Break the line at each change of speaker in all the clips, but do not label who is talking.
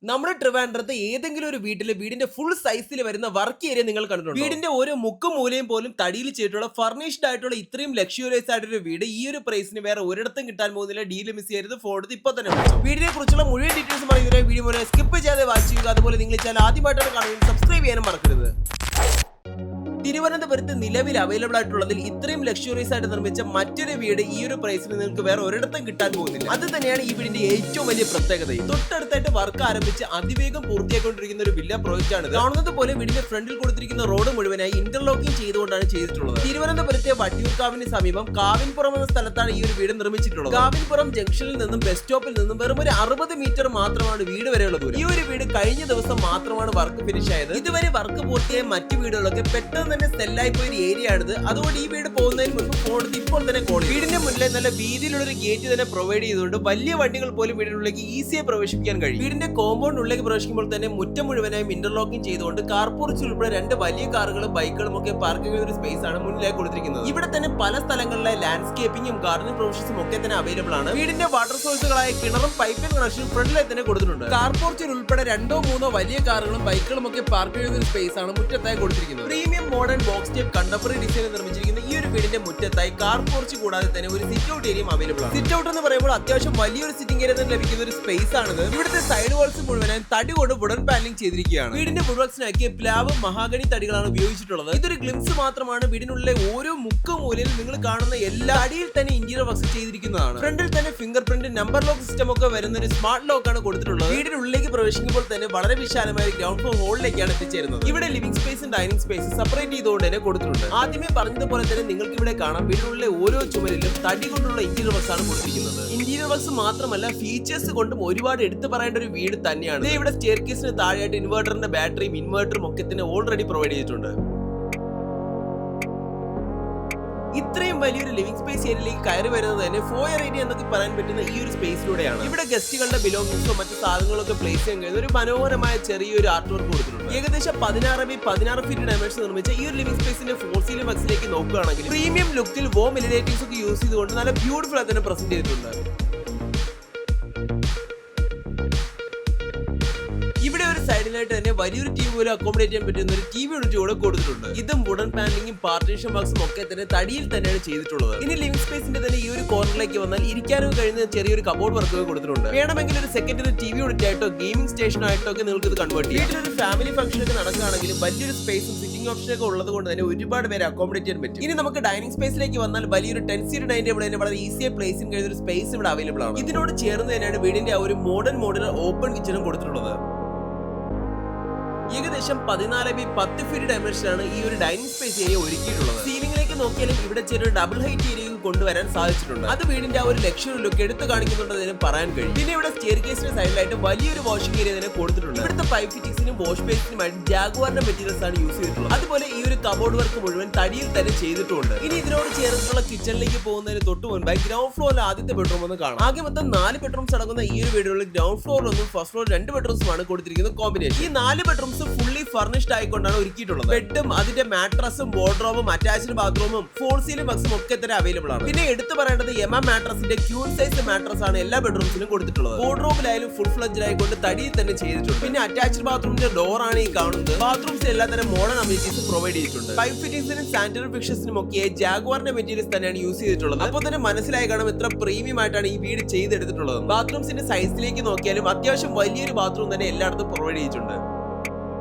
നമ്മുടെ ട്രിവാൻഡ്രത്ത് ഏതെങ്കിലും ഒരു വീടിന്റെ ഫുൾ സൈസിൽ വരുന്ന വർക്ക് ഏരിയ നിങ്ങൾ കണ്ടിട്ടുണ്ടോ? വീടിന്റെ ഓരോ മുക്കും മൂലയും പോലും തടിയിൽ ചെയ്തിട്ടുള്ള ഫർണിഷ്ഡ് ആയിട്ടുള്ള ഇത്രയും ലക്ഷ്യൂറിയസ് ആയിട്ടൊരു വീട് ഈ ഒരു പ്രൈസിന് വേറെ ഒരിടത്തും കിട്ടാൻ പോകുന്നില്ല. ഡീൽ മിസ് ചെയ്യരുത്. ഫോൺ എടുത്ത് ഇപ്പൊ തന്നെ വിളിച്ചോ. വീടിനെ കുറിച്ചുള്ള മുഴുവൻ ഡീറ്റെയിൽസ് പറയുന്ന വീഡിയോ പോലെ സ്കിപ്പ് ചെയ്യാതെ വാച്ച് ചെയ്യുക. അതുപോലെ നിങ്ങൾ ചാനൽ ആദ്യമായിട്ടാണ് കാണുന്നത് സബ്സ്ക്രൈബ് ചെയ്യാനും മറക്കരുത്. തിരുവനന്തപുരത്ത് നിലവിൽ അവൈലബിൾ ആയിട്ടുള്ളതിൽ ഇത്രയും ലക്ഷറിയസ് ആയിട്ട് നിർമ്മിച്ച മറ്റൊരു വീട് ഈ ഒരു പ്രൈസിന് നിങ്ങൾക്ക് വേറെ ഒരിടത്തും കിട്ടാൻ പോകുന്നില്ല. അത് തന്നെയാണ് ഈ വീടിന്റെ ഏറ്റവും വലിയ പ്രത്യേകത. തൊട്ടടുത്തായിട്ട് വർക്ക് ആരംഭിച്ച് അതിവേഗം പൂർത്തിയായിക്കൊണ്ടിരിക്കുന്ന ഒരു വില്ല പ്രോജക്റ്റ് ആണ്. കാണുന്നത് പോലെ വീടിന്റെ ഫ്രണ്ടിൽ കൊടുത്തിരിക്കുന്ന റോഡ് മുഴുവനായി ഇന്റർലോക്കിംഗ് ചെയ്തുകൊണ്ടാണ് ചെയ്തിട്ടുള്ളത്. തിരുവനന്തപുരത്തെ വട്ടിയൂർക്കാവിന് സമീപം കാവിൻപുറം എന്ന സ്ഥലത്താണ് ഈ ഒരു വീട് നിർമ്മിച്ചിട്ടുള്ളത്. കാവിൻപുറം ജംഗ്ഷനിൽ നിന്നും ബസ് സ്റ്റോപ്പിൽ നിന്നും വെറും ഒരു 60 മീറ്റർ മാത്രമാണ് വീട് വരെയുള്ള ദൂരം. ഈ ഒരു വീട് കഴിഞ്ഞ ദിവസം മാത്രമാണ് വർക്ക് ഫിനിഷ് ആയത്. ഇതുവരെ വർക്ക് പൂർത്തിയായ മറ്റു വീടുകളൊക്കെ പെട്ടെന്ന് തന്നെ സെല്ലായി പോയ ഒരു ഏരിയ ആണിത്. അതുകൊണ്ട് ഈ വീട് പോകുന്നതിന് മുൻപ് ഫോൺ ഇപ്പോൾ തന്നെ കോൾ ചെയ്യും. വീടിന്റെ മുന്നിലെ നല്ല വീതിയിലുള്ള ഒരു ഗേറ്റ് തന്നെ പ്രൊവൈഡ് ചെയ്തുകൊണ്ട് വലിയ വണ്ടികൾ പോലും വീടിനുള്ളിലേക്ക് ഈസിയായി പ്രവേശിപ്പിക്കാൻ കഴിയും. വീടിന്റെ കോമ്പൗണ്ടിനുള്ളിലേക്ക് പ്രവേശിക്കുമ്പോൾ തന്നെ മുറ്റം മുഴുവനായും ഇന്റർലോക്കിംഗ് ചെയ്തുകൊണ്ട് കാർ പോർച്ച് ഉൾപ്പെടെ 2 വലിയ കാറുകളും ബൈക്കുകളും ഒക്കെ പാർക്ക് ചെയ്യുന്ന ഒരു സ്പേസ് ആണ് മുന്നിലേക്ക് കൊടുത്തിരിക്കുന്നത്. ഇവിടെ തന്നെ പല സ്ഥലങ്ങളിലെ ലാൻഡ്സ്കേപ്പിംഗും ഗാർഡനിങ് പ്രൊവിഷൻസും ഒക്കെ തന്നെ അവൈലബിൾ ആണ്. വീടിന്റെ വാട്ടർ സോഴ്സുകളായ കിണറും പൈപ്പിംഗ് കണക്ഷനും ഫ്രണ്ടിലായി തന്നെ കൊടുത്തിട്ടുണ്ട്. കാർ പോർച്ചിൽ ഉൾപ്പെടെ 2-3 വലിയ കാറുകളും ബൈക്കുകളും ഒക്കെ പാർക്ക് ചെയ്യുന്ന ഒരു സ്പേസ് ആണ് മുറ്റത്തായി കൊടുത്തിരിക്കുന്നത്. Premium modern box type contemporary ഡിസൈനിൽ നിർമ്മിച്ചിരിക്കുന്ന ഈ ഒരു വീടിന്റെ മുറ്റത്തായി കാർ പോർച്ച് കൂടാതെ തന്നെ ഒരു സിറ്റ് ഔട്ട് ഏരിയയും അവൈലബിൾ ആണ്. സിറ്റ് ഔട്ട് എന്ന് പറയുമ്പോൾ അത്യാവശ്യം വലിയൊരു സിറ്റിംഗ് ഏരിയ തന്നെ ലഭിക്കുന്ന ഒരു സ്പേസ് ആണിത്. ഇവിടുത്തെ സൈഡ് വാൾസ് മുഴുവനായി തടി കൊണ്ട് വുഡൻ പാനലിംഗ് ചെയ്തിരിക്കുകയാണ്. വീടിന്റെ വുഡ്വർക്സിനാക്കി പ്ലാവ് മഹാഗണി തടികളാണ് ഉപയോഗിച്ചിട്ടുള്ളത്. ഇതൊരു ഗ്ലിംസ് മാത്രമാണ്. വീടിനുള്ളിലെ ഓരോ മുക്കുമൂലയിൽ നിങ്ങൾ കാണുന്ന എല്ലാ അടിയിൽ തന്നെ ഇന്റീരിയർ വർക്ക് ചെയ്തിരിക്കുന്നതാണ്. ഫ്രണ്ടിൽ തന്നെ finger print number lock system ഒക്കെ വരുന്ന ഒരു സ്മാർട്ട് ലോക്ക് ആണ് കൊടുത്തിട്ടുള്ളത്. വീടിനുള്ളിലേക്ക് പ്രവേശിക്കുമ്പോൾ തന്നെ വളരെ വിശാലമായ ഗ്രൗണ്ട് ഫ്ലോർ ഹോളിലേക്കാണ് എത്തിച്ചേരുന്നത്. ഇവിടെ ലിവിംഗ് സ്പേസും ഡൈനിങ് സ്പേസും സെപ്പറേറ്റ് ചെയ്തുകൊണ്ട് തന്നെ കൊടുത്തിട്ടുണ്ട്. ആദ്യമേ പറഞ്ഞതുപോലെ തന്നെ നിങ്ങൾക്ക് ഇവിടെ കാണാം വീടിനുള്ളിലെ ഓരോ ചുമരിലും തടി കൊണ്ടുള്ള ഇന്റീരിയർ വർക്ക്സ് ആണ് കൊടുത്തിരിക്കുന്നത്. ഇന്റീരിയർ വർക്ക്സ് മാത്രമല്ല ഫീച്ചേഴ്സ് കൊണ്ടും ഒരുപാട് എടുത്തു പറയേണ്ട ഒരു വീട് തന്നെയാണ്. ഇവിടെ സ്റ്റെയർകേസിന് താഴെയായിട്ട് ഇൻവെർട്ടറിന്റെ ബാറ്ററിയും ഇൻവെർട്ടറും ഒക്കെ തന്നെ ഓൾറെഡി പ്രൊവൈഡ് ചെയ്തിട്ടുണ്ട്. ഇത്രയും വലിയൊരു ലിവിംഗ് സ്പേസ് ഏരിയയിലേക്ക് കയറി വരുന്നത് തന്നെ ഫോയർ ഏരിയ എന്നൊക്കെ പറയാൻ പറ്റുന്ന ഈ ഒരു സ്പേസിലൂടെയാണ്. ഇവിടെ ഗസ്റ്റുകളുടെ ബിലോങ്ങിങ്സോ മറ്റു സാധനങ്ങളൊക്കെ പ്ലേസ് ചെയ്യാൻ കഴിയുന്ന ഒരു മനോഹരമായ ചെറിയൊരു ആർട്ട് വർക്ക് കൊടുത്തിട്ടുണ്ട്. ഏകദേശം 16x16 ഫീറ്റ് ഡയമെൻഷൻ നിർമ്മിച്ച ഈ ഒരു ലിവിംഗ് സ്പേസിന്റെ ഫോർ സീലിംഗ് വർക്സിലേക്ക് നോക്കുകയാണെങ്കിൽ പ്രീമിയം ലുക്കിൽ വോം എലിവേറ്റിംഗ്സ് ഒക്കെ യൂസ് ചെയ്തുകൊണ്ട് നല്ല ബ്യൂട്ടിഫുൾ ആയി തന്നെ പ്രസന്റ് ചെയ്തിട്ടുണ്ട്. ഇവിടെ ഒരു സൈഡിലായിട്ട് തന്നെ വലിയൊരു ടി വി പോലും അക്കോമഡേറ്റ് ചെയ്യാൻ പറ്റുന്ന ഒരു ടി വി യൂണിറ്റ് കൂടെ കൊടുത്തിട്ടുണ്ട്. ഇതും വുഡൻ പാനലിംഗും പാർട്ടീഷൻ ബോക്സും ഒക്കെ തന്നെ തടിയിൽ തന്നെയാണ് ചെയ്തിട്ടുള്ളത്. ഇനി ലിവിംഗ് സ്പേസിന്റെ തന്നെ ഈ ഒരു കോർണറിലേക്ക് വന്നാൽ ഇരിക്കാനും കഴിയുന്ന ചെറിയൊരു കബോർഡ് വർക്ക് കൊടുത്തിട്ടുണ്ട്. വേണമെങ്കിൽ ഒരു സെക്കൻഡറി ടി വി യൂണിറ്റ് ആയിട്ടോ ഗെയിമിംഗ് സ്റ്റേഷൻ ആയിട്ടോ ഒക്കെ നിങ്ങൾക്ക് ഇത് കൺവേർട്ട് ചെയ്യാം. വീട്ടിലൊരു ഫാമിലി ഫംഗ്ഷൻ ഒക്കെ നടക്കുകയാണെങ്കിലും വലിയൊരു സ്പേസും സിറ്റിംഗ് ഓപ്ഷൻ ഒക്കെ ഉള്ളത് കൊണ്ട് തന്നെ ഒരുപാട് പേരെ അക്കോമഡേറ്റ് ചെയ്യാൻ പറ്റും. ഇനി നമുക്ക് ഡൈനിങ് സ്പേസിലേക്ക് വന്നാൽ വലിയൊരു 10 സീറ്റ് ഡൈനിങ് ടേബിൾ തന്നെ വളരെ ഈസിയായി പ്ലേസ് ചെയ്യാൻ കഴിയുന്ന ഒരു സ്പേസ് ഇവിടെ അവൈലബിൾ ആണ്. ഇതിനോട് ചേർന്ന് തന്നെയാണ് വീടിന്റെ ആ ഒരു മോഡേൺ ഓപ്പൺ കിച്ചണും കൊടുത്തിട്ടുള്ളത്. ഏകദേശം 14x10 ഫീറ്റ് ഡയമെൻഷനാണ് ഈ ഒരു ഡൈനിങ് സ്പേസ് ഏരിയ ഒരുക്കിയിട്ടുള്ളത്. സീലിംഗിലേക്ക് നോക്കിയാലും ഇവിടെ ചെറിയ ഡബിൾ ഹൈറ്റ് ഏരിയ കൊണ്ടുവരാൻ സാധിച്ചിട്ടുണ്ട്. അത് വീടിന്റെ ആ ഒരു ലക്ഷറി ലുക്ക് എടുത്തു കാണിക്കുന്നുണ്ടെന്ന് പറയാൻ കഴിയും. പിന്നെ ഇവിടെ സ്റ്റെയർകേസിന്റെ സൈഡിലായിട്ട് വലിയൊരു വാഷിംഗ് ഏരിയ തന്നെ കൊടുത്തിട്ടുണ്ട്. ഇവിടുത്തെ പൈപ്പ് ഫിറ്റിംഗ്സിനും വാഷ് ബേസിനുമായിട്ട് ജാഗ്വാറിന്റെ മെറ്റീരിയൽസ് ആണ് യൂസ് ചെയ്തിട്ടുള്ളത്. അതുപോലെ ഈ ഒരു കബോർഡ് വർക്ക് മുഴുവൻ തടിയിൽ തന്നെ ചെയ്തിട്ടുണ്ട്. ഇനി ഇതിനോട് ചേർന്നിട്ടുള്ള കിച്ചണിലേക്ക് പോകുന്നതിന് തൊട്ട് മുൻപായി ഗ്രൗണ്ട് ഫ്ലോറിൽ ആദ്യത്തെ ബെഡ്റൂം ഒന്ന് കാണാം. ആകെ മൊത്തം 4 ബെഡ്റൂംസ് അടങ്ങുന്ന ഈ ഒരു വീടുകളിൽ ഗ്രൗണ്ട് ഫ്ലോറിലൊന്നും ഫസ്റ്റ് ഫ്ലോർ 2 ബെഡ്റൂംസുമാണ് കൊടുത്തിരിക്കുന്ന കോമ്പിനേഷൻ. ഈ 4 ബെഡ്റൂംസ് ഫുള്ളി ഫർണിഷ്ഡ് ആയിക്കൊണ്ടാണ് ഒരുക്കിയിട്ടുള്ളത്. ബെഡും അതിന്റെ മാട്രസും വാർഡ്രോബും അറ്റാച്ച്ഡ് ബാത്റൂമും ഫോൾ സീലിംഗ് വർക്സും ഒക്കെ തന്നെ അവൈലബിൾ ആണ്. പിന്നെ എടുത്തു പറയേണ്ടത് യമ മാട്രസിന്റെ ക്യൂൺ സൈസ് മാട്രസ് ആണ് എല്ലാ ബെഡ്റൂംസിലും കൊടുത്തിട്ടുള്ളത്. വാർഡ്രോബിലായാലും ഫുൾ ഫ്ലഡ്ജ് ആയിക്കൊണ്ട് തടിയിൽ തന്നെ ചെയ്തിട്ടുണ്ട്. പിന്നെ അറ്റാച്ച്ഡ് ബാത്റൂമിന്റെ ഡോർ ആണ് ഈ കാണുന്നത്. ബാത്റൂംസ് എല്ലാ തരം മോഡേൺ അമ്യൂണിറ്റീസ് പ്രൊവൈഡ് ചെയ്തിട്ടുണ്ട്. പൈപ്പ് ഫിറ്റിംഗ്സിനും സാനിറ്ററി ഫിക്സേഴ്സിനും ഒക്കെ ജാഗ്വാറിന്റെ മെറ്റീരിയൽസ് തന്നെയാണ് യൂസ് ചെയ്തിട്ടുള്ളത്. അപ്പോൾ തന്നെ മനസ്സിലായി കാണും എത്ര പ്രീമിയം ആയിട്ടാണ് ഈ വീട് ചെയ്തെടുത്തിട്ടുള്ളത്. ബാത്റൂംസിന്റെ സൈസിലേക്ക് നോക്കിയാലും അത്യാവശ്യം വലിയൊരു ബാത്റൂം തന്നെ എല്ലായിടത്തും പ്രൊവൈഡ് ചെയ്തിട്ടുണ്ട്.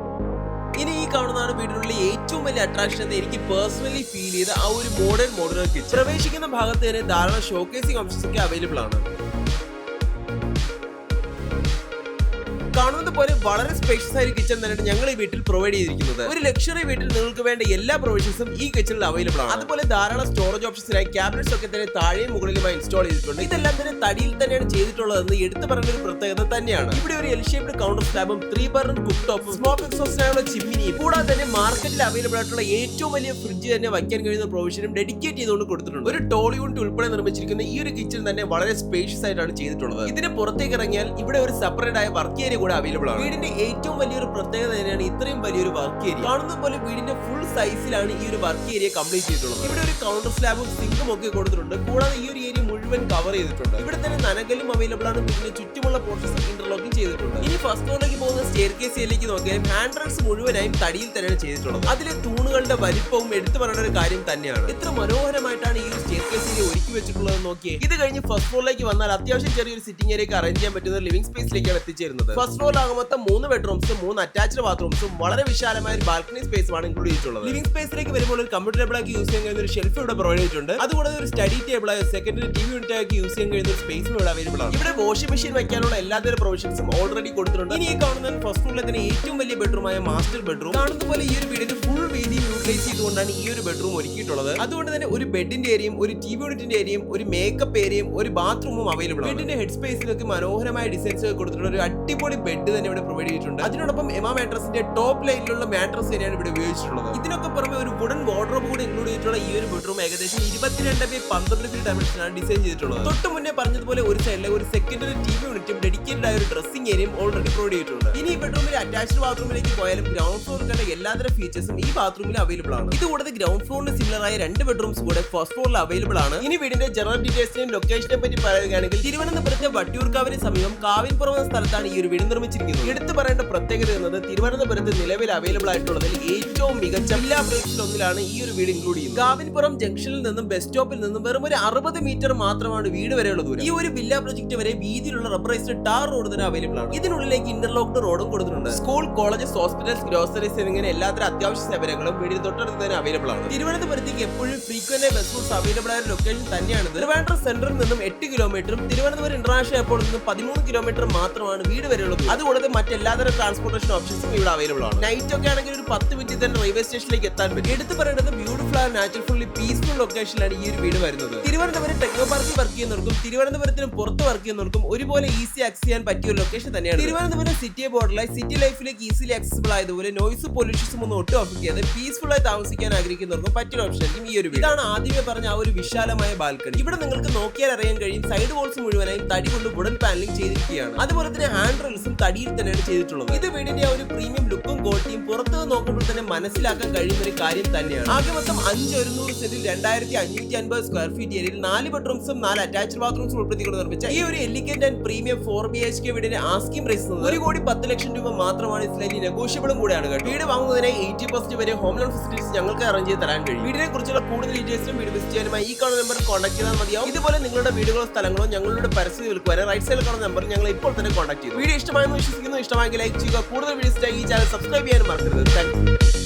ഇനി ഈ കാണുന്നതാണ് വീടിനുള്ളിൽ ഏറ്റവും വലിയ അട്രാക്ഷൻ എന്ന് എനിക്ക് പേഴ്സണലി ഫീൽ ചെയ്ത ആ ഒരു മോഡുലർ കിച്ചൺ. പ്രവേശിക്കുന്ന ഭാഗത്ത് തന്നെ ധാരാളം ഷോക്കേസിംഗ് ഓപ്ഷൻസ് ഒക്കെ അവൈലബിൾ ആണ്. കാണുന്നത് പോലെ വളരെ സ്പേഷ്യസ് ആയ കിച്ചൺ തന്നെയാണ് ഞങ്ങൾ ഈ വീട്ടിൽ പ്രൊവൈഡ് ചെയ്തിരിക്കുന്നത്. ഒരു ലക്ഷറി വീട്ടിൽ നിങ്ങൾക്ക് വേണ്ട എല്ലാ പ്രൊവിഷൻസും ഈ കിച്ചണിൽ അവൈലബിൾ ആണ്. അതുപോലെ ധാരാളം സ്റ്റോറേജ് ഓപ്ഷൻസിനായി ക്യാബിനറ്റ്സ് ഒക്കെ തന്നെ താഴെയും മുകളിലുമായി ഇൻസ്റ്റാൾ ചെയ്തിട്ടുണ്ട്. ഇതെല്ലാം തന്നെ തടിയിൽ തന്നെയാണ് ചെയ്തിട്ടുള്ളതെന്ന് എടുത്തു പറയുന്ന ഒരു പ്രത്യേകത തന്നെയാണ്. ഇവിടെ ഒരു എൽ ഷേപ്ഡ് കൗണ്ടർ സ്ലാബും 3 ബർണർ കുക്ക് ടോപ്പും സ്മോക്ക് എക്സോസ്റ്റിനായുള്ള ചിമ്മിനിയും കൂടാതെ തന്നെ മാർക്കറ്റിൽ അവൈലബിൾ ആയിട്ടുള്ള ഏറ്റവും വലിയ ഫ്രിഡ്ജ് തന്നെ വയ്ക്കാൻ കഴിയുന്ന പ്രൊവിഷനും ഡെഡിക്കേറ്റ് ചെയ്തുകൊണ്ട് കൊടുത്തിട്ടുണ്ട്. ഒരു ടോൾ യൂണിറ്റ് ഉൾപ്പെടെ നിർമ്മിച്ചിരിക്കുന്ന ഈ ഒരു കിച്ചൺ തന്നെ വളരെ സ്പേഷ്യസ് ആയിട്ടാണ് ചെയ്തിട്ടുള്ളത്. ഇതിന് പുറത്തേക്ക് ഇറങ്ങിയാൽ ഇവിടെ ഒരു സെപ്പറേറ്റ് ആയ വർക്ക് ഏരിയ കൂടെ അവൈലബിൾ ആണ്. വീടിന്റെ ഏറ്റവും വലിയൊരു പ്രത്യേകത തന്നെയാണ് ഇത്രയും വലിയൊരു വർക്ക് ഏരിയ. കാണുന്ന പോലെ വീടിന്റെ ഫുൾ സൈസിലാണ് ഈ ഒരു വർക്ക് ഏരിയ കംപ്ലീറ്റ് ചെയ്തിട്ടുള്ളത്. ഇവിടെ ഒരു കൗണ്ടർ സ്ലാബും സിങ്കും ഒക്കെ കൊടുത്തിട്ടുണ്ട്. കൂടാതെ ഈ ഒരു ഏരിയ മുഴുവൻ മുഴുവൻ കവർ ചെയ്തിട്ടുണ്ട്. ഇവിടെ തന്നെ നനകലും അവൈലബിൾ ആണ്. പിന്നെ ചുറ്റുമുള്ള പോർഷൻസും ഇന്റർലോക്കിംഗ് ചെയ്തിട്ടുണ്ട്. ഇനി ഫസ്റ്റ് ഫ്ലോറിലേക്ക് പോകുന്ന സ്റ്റെയർ കേസിലേക്ക് നോക്കിയാൽ ഹാൻഡ് റെയിൽസ് മുഴുവനായും തടിയിൽ തന്നെയാണ് ചെയ്തിട്ടുള്ളത്. അതിലെ തൂണുകളുടെ വലിപ്പവും എടുത്തു പറയുന്ന ഒരു കാര്യം തന്നെയാണ്. ഇത്ര മനോഹരമായിട്ടാണ് ഈ ഒരു സ്റ്റെയർ കേസിൽ ഒരുക്കി വെച്ചിട്ടുള്ളത് നോക്കിയേ. ഇത് കഴിഞ്ഞ് ഫസ്റ്റ് ഫ്ലോറിലേക്ക് വന്നാൽ അത്യാവശ്യം ചെറിയൊരു സിറ്റിംഗ് ഏരിയക്ക് അറേഞ്ച് ചെയ്യാൻ പറ്റുന്ന ലിവിംഗ് സ്പേസിലേക്കാണ് എത്തിച്ചേരുന്നത്. ഫസ്റ്റ് ഫ്ലോറിലാകെ മൊത്തം 3 ബെഡ്റൂംസും 3 അറ്റാച്ച്ഡ് ബാത്റൂംസും വളരെ വിശാലമായ ഒരു ബാൽക്കണി സ്പേസുമാണ് ഇൻക്ലൂഡ് ചെയ്തിട്ടുള്ളത്. ലിവിംഗ് സ്പേസിലേക്ക് വരുമ്പോൾ ഒരു കമ്പ്യൂട്ടർ ടേബിൾ ആക്കി യൂസ് ചെയ്യാൻ കഴിയുന്ന ഒരു ഷെൽഫ് ഇവിടെ പ്രൊവൈഡ് ചെയ്തിട്ടുണ്ട്. അതുകൂടാതെ ഒരു സ്റ്റഡി ടേബിൾ ആയ സെക്കൻഡറി ടിവി യൂണിറ്റ് ആക്കി യൂസ് ചെയ്യാൻ കഴിയുന്ന ഒരു സ്പേസും ഇവിടെ അവൈലബിൾ ആണ്. ഇവിടെ വാഷിംഗ് മെഷീൻ വെക്കാനുള്ള എല്ലാത്തരം പ്രൊവിഷൻസും ഓൾറെഡി കൊടുത്തിട്ടുണ്ട്. ഇനി ഈ കാണുന്ന ഫസ്റ്റ് ഫ്ലോറിലെ തന്നെ ഏറ്റവും വലിയ ബെഡ്റൂമായ മാസ്റ്റർ ബെഡ്റൂം കാണുന്ന പോലെ ഈ ഒരു വീടിന്റെ ഫുൾ വീതി യൂട്ടിലൈസ് ചെയ്തുകൊണ്ടാണ് ഈ ഒരു ബെഡ്റൂം ഒരുക്കിയിട്ടുള്ളത്. അതുകൊണ്ട് തന്നെ ഒരു ബെഡിന്റെ ഏരിയയും ഒരു ടിവി യൂണിറ്റിന്റെ ഏരിയയും ഒരു മേക്കപ്പ് ഏരിയയും ഒരു ബാത്റൂമും അവൈലബിൾ ആണ്. വീടിന്റെ ഹെഡ് സ്പേസിലൊക്കെ മനോഹരമായ ഡിസൈൻസ് കൊടുത്തിട്ടുള്ള ഒരു അടിപൊളി ബെഡ് തന്നെ ഇവിടെ പ്രൊവൈഡ് ചെയ്തിട്ടുണ്ട്. അതിനോടൊപ്പം എമ മാട്രസിന്റെ ടോപ്പ് ലൈനിലുള്ള മാട്രസ് തന്നെയാണ് ഇവിടെ ഉപയോഗിച്ചിട്ടുള്ളത്. ഇതിനൊക്കെ പുറമെ ഒരു വുഡൻ വാർഡ്രോബ് കൂടി ഇൻക്ലൂഡ് ചെയ്തിട്ടുള്ള ഈ ഒരു ബെഡ്റൂം ഏകദേശം 22x12 ഡയമെൻഷനാണ് ഡിസൈൻ ചെയ്തിട്ടുള്ളത്. തൊട്ട് മുന്നേ പറഞ്ഞതുപോലെ ഒരു സൈഡിലെ ഒരു സെക്കൻഡറി ടിവി യൂണിറ്റും ഡെഡിക്കേറ്റഡ് ആയ ഒരു ഡ്രസ്സിംഗ് ഏരിയയും ഓൾറെഡി പ്രൊവൈഡ് ചെയ്തിട്ടുണ്ട്. ഇനി ഈ ബെഡ്റൂമിൽ അറ്റാച്ച്ഡ് ബാത്റൂമിലേക്ക് പോയാലും ഗ്രൗണ്ട് ഫ്ലോറിലുള്ള എല്ലാതരം ഫീച്ചേഴ്സും ഈ ബാത്റൂമിൽ അവൈലബിൾ ആണ്. ഇതുകൂടാതെ ഗ്രൗണ്ട് ഫ്ലോറിന് സിമിലർ ആയ 2 ബെഡ്റൂംസ് കൂടെ ഫസ്റ്റ് ഫ്ലോറിൽ അവൈലബിൾ ആണ്. ഇനി വീടിന്റെ ജനറൽ ഡീറ്റെയിൽസിനെയും ലൊക്കേഷനെ പറ്റി പറയുകയാണെങ്കിൽ തിരുവനന്തപുരത്തെ വട്ടിയൂർക്കാവിന് സമീപം കാവിൻപുറം എന്ന സ്ഥലത്താണ് ഈ ഒരു വീട് നിർമ്മിച്ചിരിക്കുന്നത്. എടുത്തു പറയേണ്ട പ്രത്യേകത എന്നത് തിരുവനന്തപുരത്ത് നിലവിൽ അവൈലബിൾ ആയിട്ടുള്ളതിൽ ഏറ്റവും മികച്ച വില്ലാ പ്രൊജക്ട്സിൽ ഒന്നിലാണ് ഈ ഒരു വീട് ഇൻക്ലൂഡ് ചെയ്യുന്നത്. കാവിൻപുറം ജംഗ്ഷനിൽ നിന്നും ബസ് സ്റ്റോപ്പിൽ നിന്നും വെറും ഒരു 60 മീറ്റർ മാത്രമാണ് വീട് വരെയുള്ള ദൂരം. ഈ ഒരു വില്ലാ പ്രൊജക്ട് വരെ വീതിയിലുള്ള റബ്ബറൈസ്ഡ് ടാർ റോഡ് തന്നെ അവൈലബിൾ ആണ്. ഇതിനുള്ളിലേക്ക് ഇന്റർലോക്ഡ് റോഡും കൊടുത്തിട്ടുണ്ട്. സ്കൂൾ, കോളേജസ്, ഹോസ്പിറ്റൽസ്, ഗ്രോസറീസ് എന്നിങ്ങനെ എല്ലാത്തരം അത്യാവശ്യ സേവനങ്ങളും വീടിന് തൊട്ടടുത്ത് തന്നെ അവൈലബിൾ ആണ്. തിരുവനന്തപുരത്തേക്ക് എപ്പോഴും ഫ്രീക്വന്റ് ബസ് റൂട്ട്സ് അവൈലബിൾ ആയ ലൊക്കേഷൻ തന്നെയാണ്. ട്രിവാൻഡ്രം സെന്ററിൽ നിന്നും 8 കിലോമീറ്ററും തിരുവനന്തപുരം ഇന്റർനാഷണൽ എയർപോർട്ടിൽ നിന്നും 13 കിലോമീറ്റർ മാത്രമാണ് വീട് വരെയുള്ളത്. അതുകൂടാതെ മറ്റെല്ലാതരം ട്രാൻസ്പോർട്ടേഷൻ ഓപ്ഷൻസും ഇവിടെ അവൈലബിൾ ആണ്. നൈറ്റ് ഒക്കെ ആണെങ്കിൽ ഒരു 10 മിനിറ്റ് തന്നെ റെയിൽവേ സ്റ്റേഷനിലേക്ക് എത്താൻ പറ്റും. എടുത്തു പറയേണ്ടത് ബ്യൂട്ടിഫുൾ ആൻഡ് നാച്ചുറൽ പീസ്ഫുൾ ലൊക്കേഷനിലാണ് ഈ ഒരു വീട് വരുന്നത്. തിരുവനന്തപുരം ടെക്നോ പാർക്കിൽ വർക്ക് ചെയ്യുന്നവർക്കും തിരുവനന്തപുരത്തിന് പുറത്ത് വർക്ക് ചെയ്യുന്നവർക്കും ഒരുപോലെ ഈസി ആക്സസ് ചെയ്യാൻ പറ്റിയ ഒരു ലൊക്കേഷൻ തന്നെയാണ്. തിരുവനന്തപുരം സിറ്റിയെ ബോർഡറിലായി സിറ്റി ലൈഫിലേക്ക് ഈസിലി ആക്സസിബിൾ ആയതുപോലെ നോയ്സ് പൊല്യൂഷൻസും ഒന്നും ഒട്ടും അഫക്ട് ചെയ്യാതെ പീസ്ഫുൾ ആയി താമസിക്കാൻ ആഗ്രഹിക്കുന്നവർക്കും പറ്റിയ ഓപ്ഷൻ ഈ ഒരു വീട്. ഇതാണ് ആദ്യമേ പറഞ്ഞ ആ ഒരു വിശാലമായ ബാൽക്കണി. ഇവിടെ നിങ്ങൾക്ക് നോക്കിയാൽ അറിയാൻ കഴിയും സൈഡ് വോൾസ് മുഴുവനായും തടി കൊണ്ട് വുഡൻ പാനലിംഗ് ചെയ്തിരിക്കുകയാണ്. അതുപോലെ തന്നെ ഹാൻഡ് റെയിൽസും തടിയിൽ തന്നെയാണ് ചെയ്തിട്ടുള്ളത്. ഇത് വീടിന്റെ ആ ഒരു പ്രീമിയം ലുക്കും ക്വാളിറ്റിയും പുറത്ത് നോക്കുമ്പോൾ തന്നെ മനസ്സിലാക്കാൻ കഴിയുന്ന ഒരു കാര്യം തന്നെയാണ്. ആകെ മൊത്തം 5 സെന്റിൽ 2550 സ്ക്വയർ ഫീറ്റ് ഏരിയയിൽ 4 ബെഡ്റൂംസും 4 അറ്റാച്ച്ഡ് ബാത്റൂംസും ഉൾപ്പെടുത്തിക്കൊണ്ട് നിർമ്മിച്ച ഈ ഒരു എലിഗന്റ് ആൻഡ് പ്രീമിയം 4 BHK വീടിന്റെ ആസ്കിംഗ് പ്രൈസ് 1,10,00,000 രൂപ മാത്രമാണ്. സ്ലൈറ്റ്ലി നെഗോഷ്യബിളും കൂടെയാണ് കേട്ടോ. വീട് വാങ്ങുന്നതിന് 80% വരെ ഹോം ലോൺ ഫെസിലിറ്റീസ് ഞങ്ങൾക്ക് അറേഞ്ച് ചെയ്ത് തരാൻ കഴിയും. വീടിനെ കുറിച്ചുള്ള കൂടുതൽ ഡീറ്റെയിൽസും വീട് വിസിറ്റ് ചെയ്യാനുമായി ഈ കാണുന്ന നമ്പർ കോൺടാക്ട് ചെയ്താൽ മതിയാവും. ഇതുപോലെ നിങ്ങളുടെ വീടുകളോ സ്ഥലങ്ങളോ ഞങ്ങളുടെ പരസ്യം വിൽക്കുവാൻ റൈറ്റ് സൈഡിൽ കാണുന്ന നമ്പർ ഞങ്ങൾ ഇപ്പോൾ തന്നെ കോൺടാക്ട് ചെയ്തു. വീഡിയോ ഇഷ്ടമായെന്ന് വിശ്വസിക്കുന്നു. ഇഷ്ടമായെങ്കിൽ ലൈക്ക് ചെയ്യുക. കൂടുതൽ വീഡിയോസ് ഈ ചാനൽ സബ്സ്ക്രൈബ് ചെയ്യാനും മറക്കരുത്. Thank you.